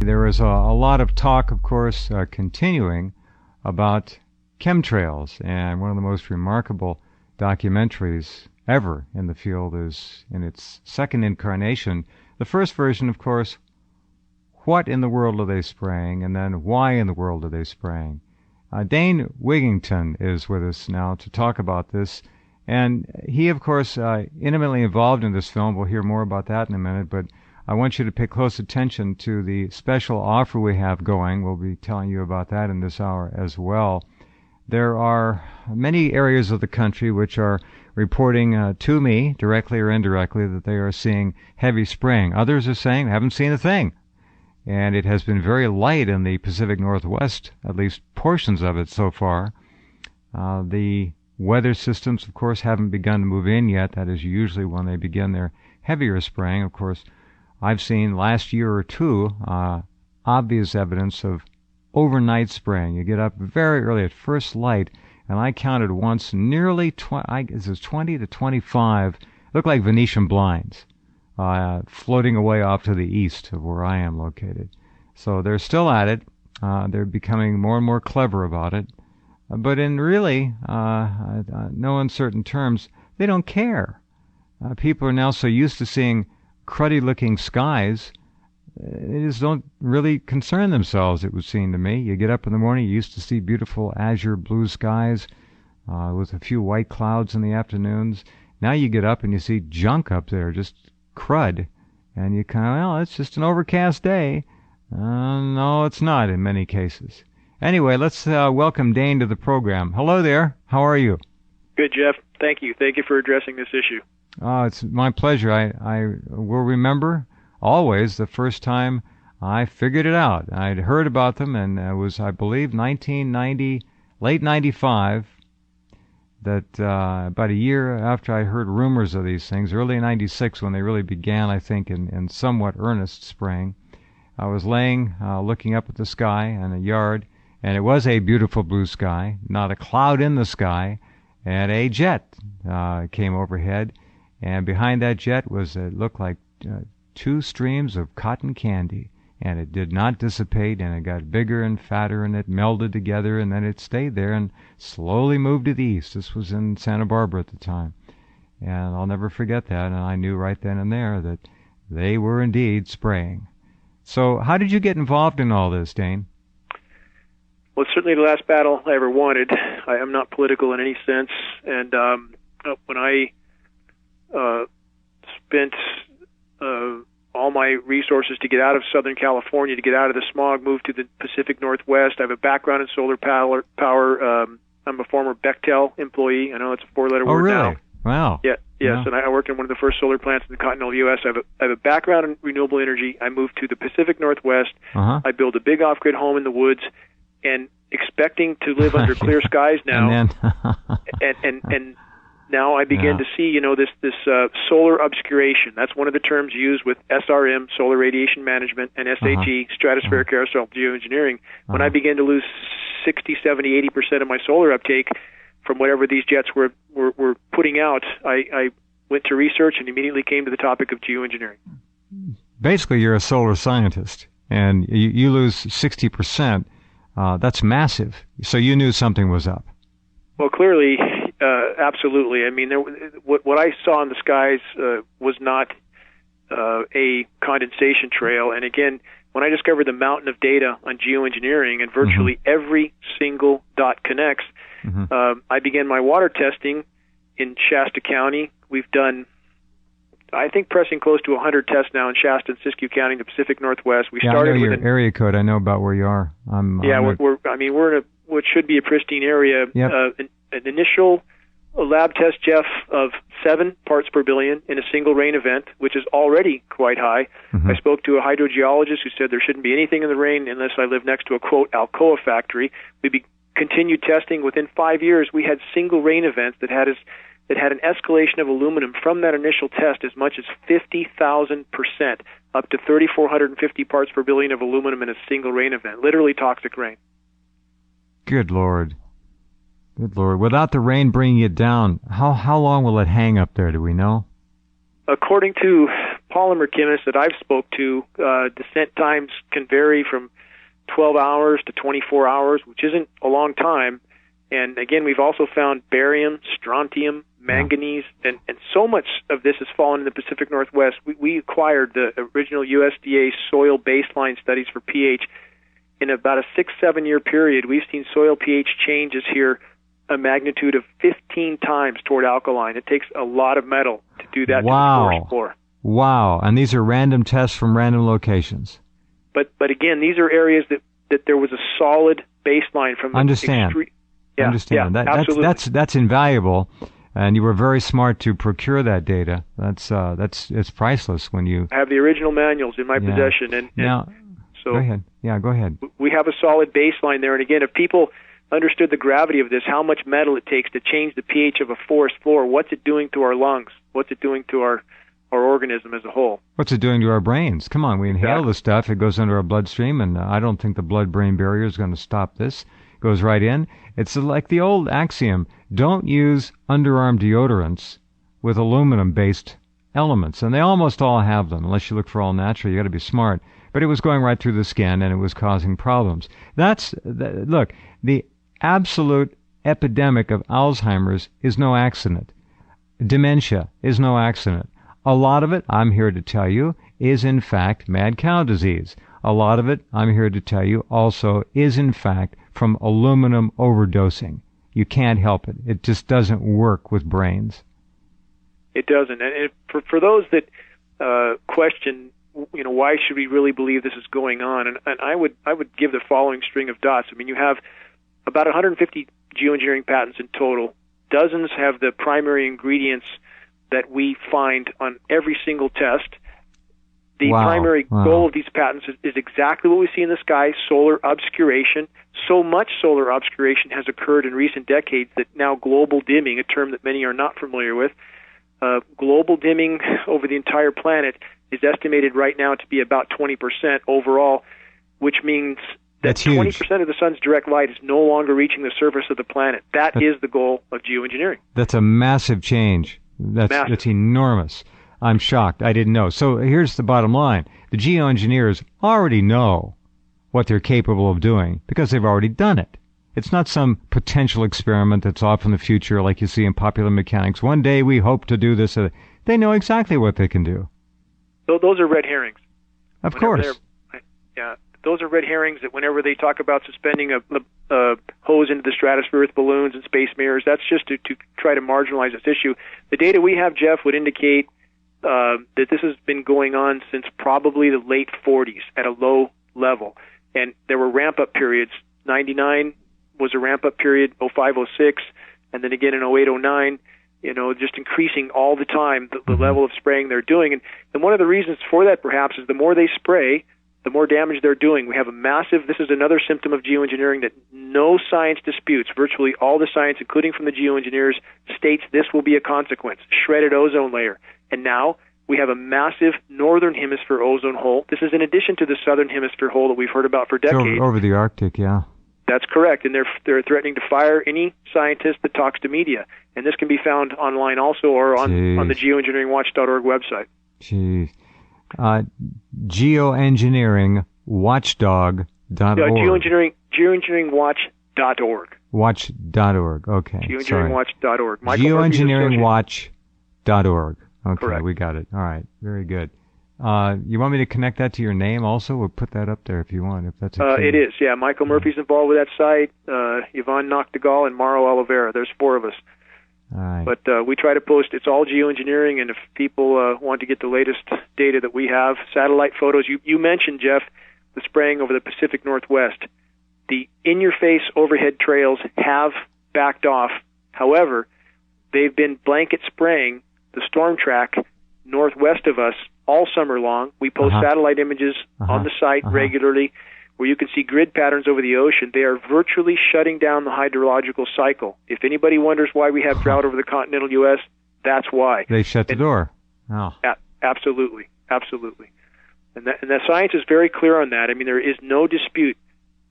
There is a lot of talk, of course, continuing about chemtrails, and one of the most remarkable documentaries ever in the field is in its second incarnation. The first version, of course, what in the world are they spraying, and then why in the world are they spraying? Dane Wigington is with us now to talk about this, and he, of course, intimately involved in this film. We'll hear more about that in a minute, but I want you to pay close attention to the special offer we have going. We'll be telling you about that in this hour as well. There are many areas of the country which are reporting to me, directly or indirectly, that they are seeing heavy spraying. Others are saying they haven't seen a thing. And it has been very light in the Pacific Northwest, at least portions of it so far. The weather systems, of course, haven't begun to move in yet. That is usually when they begin their heavier spraying. Of course, I've seen last year or two obvious evidence of overnight spraying. You get up very early at first light, and I counted once nearly 20 to 25, look like Venetian blinds, floating away off to the east of where I am located. So they're still at it. They're becoming more and more clever about it. But in really no uncertain terms, they don't care. People are now so used to seeing cruddy-looking skies, they just don't really concern themselves, it would seem to me. You get up in the morning, you used to see beautiful azure blue skies with a few white clouds in the afternoons. Now you get up and you see junk up there, just crud, and you kind of, well, it's just an overcast day. No, it's not in many cases. Anyway, let's welcome Dane to the program. Hello there. How are you? Good, Jeff. Thank you. Thank you for addressing this issue. It's my pleasure. I will remember always the first time I figured it out. I'd heard about them, and it was, I believe, 1990, late 95, that about a year after I heard rumors of these things, early 96 when they really began, I think, in somewhat earnest spraying. I was laying, looking up at the sky in a yard, and it was a beautiful blue sky, not a cloud in the sky, and a jet came overhead. And behind that jet was, it looked like two streams of cotton candy, and it did not dissipate, and it got bigger and fatter, and it melded together, and then it stayed there and slowly moved to the east. This was in Santa Barbara at the time, and I'll never forget that, and I knew right then and there that they were indeed spraying. So how did you get involved in all this, Dane? Well, it's certainly the last battle I ever wanted. I am not political in any sense, and when I spent all my resources to get out of Southern California, to get out of the smog, moved to the Pacific Northwest. I have a background in solar power. I'm a former Bechtel employee. I know it's a four-letter word really? now. Wow. Yeah, yes, wow. And I worked in one of the first solar plants in the continental U.S. I have a background in renewable energy. I moved to the Pacific Northwest. I built a big off-grid home in the woods, and expecting to live under clear skies now. And now I begin to see, this solar obscuration. That's one of the terms used with SRM, solar radiation management, and SAG, stratospheric aerosol geoengineering. When I begin to lose 60, 70, 80% of my solar uptake from whatever these jets were putting out, I went to research and immediately came to the topic of geoengineering. Basically, you're a solar scientist, and you lose 60%. That's massive. So you knew something was up. Well, clearly, absolutely. I mean, what I saw in the skies was not a condensation trail. And again, when I discovered the mountain of data on geoengineering and virtually every single dot connects, I began my water testing in Shasta County. We've done, I think, pressing close to 100 tests now in Shasta and Siskiyou County, the Pacific Northwest. We started I know with your area code. I know about where you are. We're in what should be a pristine area. Yep. An initial lab test, Jeff, of 7 parts per billion in a single rain event, which is already quite high. I spoke to a hydrogeologist who said there shouldn't be anything in the rain unless I live next to a, quote, Alcoa factory. We continued testing. Within 5 years, we had single rain events that had an escalation of aluminum from that initial test as much as 50,000%, up to 3,450 parts per billion of aluminum in a single rain event, literally toxic rain. Good Lord. Good Lord. Without the rain bringing it down, how long will it hang up there, do we know? according to polymer chemists that I've spoke to, descent times can vary from 12 hours to 24 hours, which isn't a long time. And again, we've also found barium, strontium, manganese, and so much of this has fallen in the Pacific Northwest. We acquired the original USDA soil baseline studies for pH. In about a 6-7 year period, we've seen soil pH changes here a magnitude of 15 times toward alkaline. It takes a lot of metal to do that to the forest floor. Wow. And these are random tests from random locations. But again, these are areas that there was a solid baseline from the Understand. Understand. Absolutely. That's invaluable. And you were very smart to procure that data. It's priceless when you... I have the original manuals in my possession. And now, so go ahead. Yeah, go ahead. We have a solid baseline there. And again, if people understood the gravity of this, how much metal it takes to change the pH of a forest floor, what's it doing to our lungs? What's it doing to our organism as a whole? What's it doing to our brains? Come on, we inhale the stuff. It goes into our bloodstream, and I don't think the blood-brain barrier is going to stop this. It goes right in. It's like the old axiom, don't use underarm deodorants with aluminum-based elements. And they almost all have them, unless you look for all natural. You got to be smart. But it was going right through the skin, and it was causing problems. Look, the absolute epidemic of Alzheimer's is no accident. Dementia is no accident. A lot of it, I'm here to tell you, is in fact mad cow disease. A lot of it, I'm here to tell you, also is in fact from aluminum overdosing. You can't help it. It just doesn't work with brains. It doesn't. And for those that question, why should we really believe this is going on? And I would give the following string of dots. I mean, you have about 150 geoengineering patents in total. Dozens have the primary ingredients that we find on every single test. The primary goal of these patents is exactly what we see in the sky, solar obscuration. So much solar obscuration has occurred in recent decades that now global dimming, a term that many are not familiar with, global dimming over the entire planet is estimated right now to be about 20% overall, which means that 20% of the sun's direct light is no longer reaching the surface of the planet. That is the goal of geoengineering. That's a massive change. That's enormous. I'm shocked. I didn't know. So here's the bottom line. The geoengineers already know what they're capable of doing because they've already done it. It's not some potential experiment that's off in the future like you see in popular mechanics. One day we hope to do this. They know exactly what they can do. So those are red herrings. Of course. Yeah, those are red herrings that whenever they talk about suspending a hose into the stratosphere with balloons and space mirrors, that's just to try to marginalize this issue. The data we have, Jeff, would indicate that this has been going on since probably the late 40s at a low level. And there were ramp-up periods. 99 was a ramp-up period, 05, 06, and then again in 08, 09, just increasing all the time the level of spraying they're doing. And one of the reasons for that, perhaps, is the more they spray, the more damage they're doing. We have this is another symptom of geoengineering that no science disputes. Virtually all the science, including from the geoengineers, states this will be a consequence, shredded ozone layer. And now we have a massive northern hemisphere ozone hole. This is in addition to the southern hemisphere hole that we've heard about for decades. Over the Arctic, yeah. That's correct, and they're threatening to fire any scientist that talks to media. And this can be found online also or on the geoengineeringwatch.org website. Jeez. Geoengineeringwatchdog.org. Geoengineeringwatch.org. Watch.org, okay. Geoengineeringwatch.org. Geoengineeringwatch.org. Okay, correct. We got it. All right, very good. You want me to connect that to your name also? We'll put that up there if you want, if that's okay. It is, yeah. Michael Murphy's involved with that site, Yvonne Noctegal, and Mauro Oliveira. There's 4 of us. All right. But we try to post, it's all geoengineering, and if people want to get the latest data that we have, satellite photos. You mentioned, Jeff, the spraying over the Pacific Northwest. The in-your-face overhead trails have backed off. However, they've been blanket spraying the storm track northwest of us all summer long. We post satellite images on the site regularly where you can see grid patterns over the ocean. They are virtually shutting down the hydrological cycle. If anybody wonders why we have drought over the continental U.S., that's why. They shut the door. Oh. Absolutely. Absolutely. And the science is very clear on that. I mean, there is no dispute.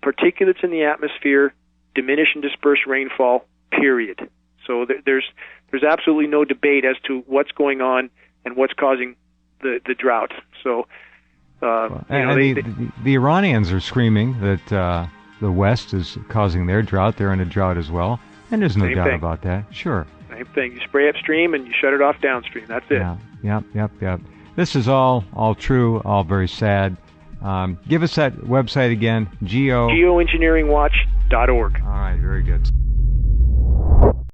Particulates in the atmosphere diminish and disperse rainfall, period. So there's absolutely no debate as to what's going on and what's causing the drought. So, the Iranians are screaming that the West is causing their drought. They're in a drought as well, and there's no doubt about that. Sure. Same thing. You spray upstream and you shut it off downstream. That's it. Yeah. Yep. This is all true, all very sad. Give us that website again, geoengineeringwatch.org. All right, very good.